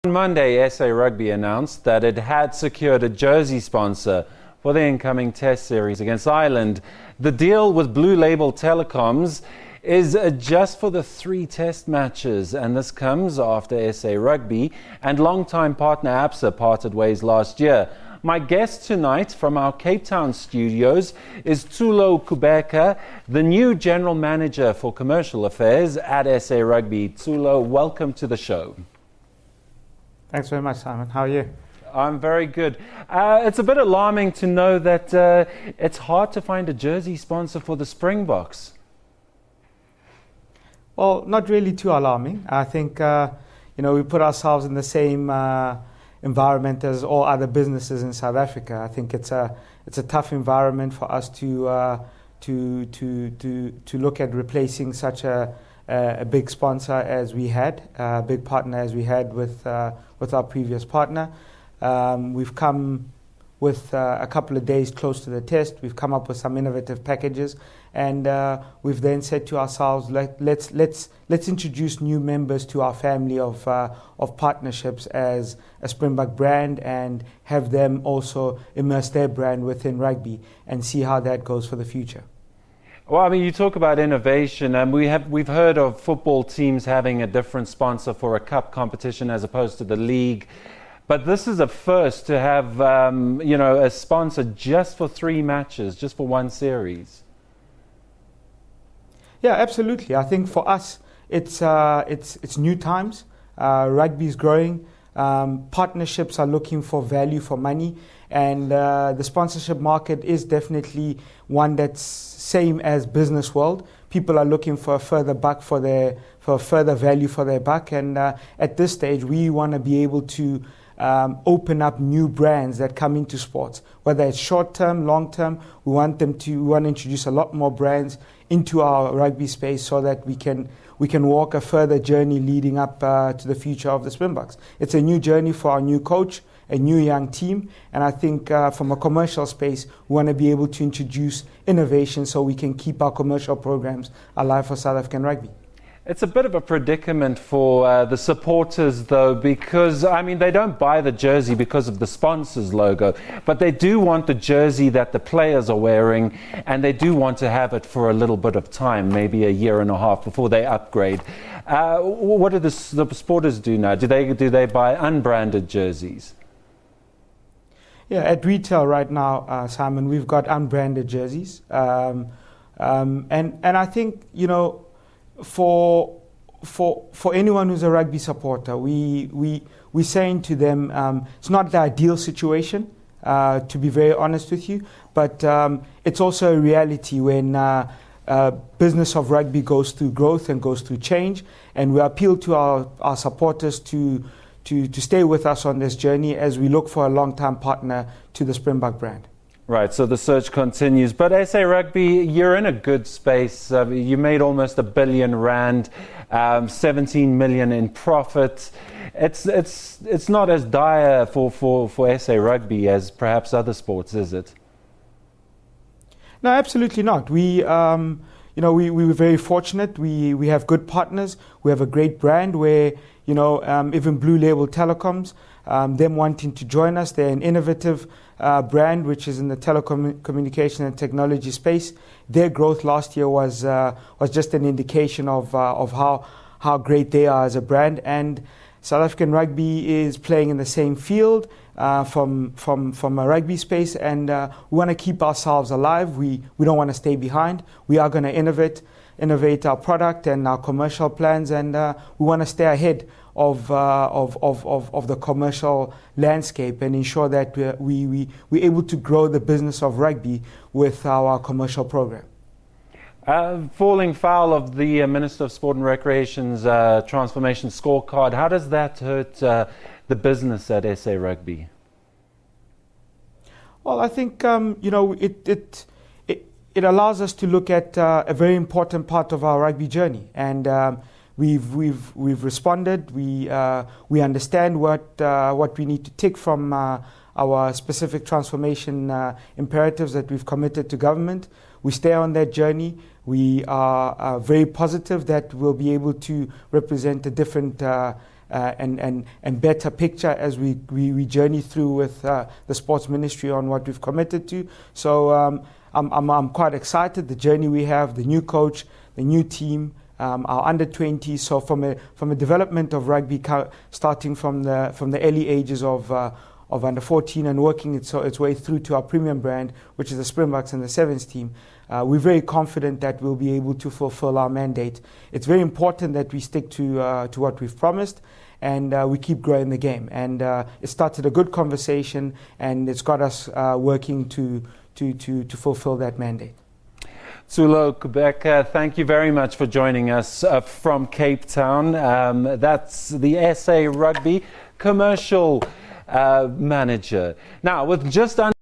On Monday, SA Rugby announced that it had secured a jersey sponsor for the incoming Test series against Ireland. The deal with Blue Label Telecoms is just for the 3 Test matches, and this comes after SA Rugby and longtime partner ABSA parted ways last year. My guest tonight from our Cape Town studios is Tsholo Kubheka, the new General Manager for Commercial Affairs at SA Rugby. Tsholo, welcome to the show. Thanks very much, Simon. How are you? I'm very good. It's a bit alarming to know that it's hard to find a jersey sponsor for the Springboks. Well, not really too alarming. I think we put ourselves in the same environment as all other businesses in South Africa. I think it's a tough environment for us to look at replacing such a big sponsor as we had, a big partner as we had with our previous partner. We've come with a couple of days close to the test. We've come up with some innovative packages, and we've then said to ourselves, let's introduce new members to our family of partnerships as a Springbok brand, and have them also immerse their brand within rugby and see how that goes for the future. Well, I mean, you talk about innovation, and we've heard of football teams having a different sponsor for a cup competition as opposed to the league. But this is a first to have, a sponsor just for 3 matches, just for 1 series. Yeah, absolutely. I think for us, it's new times. Rugby's growing. Partnerships are looking for value for money, and the sponsorship market is definitely one that's same as business world. People are looking for a further buck for further value for their buck, and at this stage, we want to be able to open up new brands that come into sports, whether it's short term, long term. We want to introduce a lot more brands into our rugby space so that we can walk a further journey leading up to the future of the Springboks. It's a new journey for our new coach, a new young team, and I think from a commercial space, we want to be able to introduce innovation so we can keep our commercial programs alive for South African rugby. It's a bit of a predicament for the supporters, though, because, I mean, they don't buy the jersey because of the sponsor's logo, but they do want the jersey that the players are wearing, and they do want to have it for a little bit of time, maybe a year and a half before they upgrade. What do the supporters do now? Do they buy unbranded jerseys? Yeah, at retail right now, Simon, we've got unbranded jerseys, and I think for anyone who's a rugby supporter, we're saying to them, it's not the ideal situation, to be very honest with you, but it's also a reality when business of rugby goes through growth and goes through change, and we appeal to our supporters to stay with us on this journey as we look for a long-term partner to the Springbok brand. Right, so the search continues. But SA Rugby, you're in a good space. You made almost R1 billion, 17 million in profit. It's not as dire for SA Rugby as perhaps other sports, is it? No, absolutely not. We were very fortunate. We have good partners. We have a great brand where even Blue Label Telecoms, them wanting to join us. They're an innovative brand which is in the telecommunication and technology space. Their growth last year was just an indication of how great they are as a brand. And South African rugby is playing in the same field from a rugby space, and we want to keep ourselves alive. We don't want to stay behind. We are going to innovate our product and our commercial plans, and we want to stay ahead of the commercial landscape and ensure that we're able to grow the business of rugby with our commercial program. Falling foul of the Minister of Sport and Recreation's transformation scorecard, how does that hurt the business at SA Rugby? Well, I think it allows us to look at a very important part of our rugby journey, and we've responded. We understand what we need to take from our specific transformation imperatives that we've committed to government. We stay on that journey. We are very positive that we'll be able to represent a different and better picture as we journey through with the Sports Ministry on what we've committed to. So I'm quite excited. The journey we have, the new coach, the new team, our under 20. So from a development of rugby, starting from the early ages of under 14 and working its way through to our premium brand, which is the Springboks and the Sevens team. We're very confident that we'll be able to fulfill our mandate. It's very important that we stick to what we've promised, and we keep growing the game. And it started a good conversation, and it's got us working to fulfill that mandate. Tsholo Kubheka, thank you very much for joining us from Cape Town. That's the SA Rugby commercial manager. Now, with just under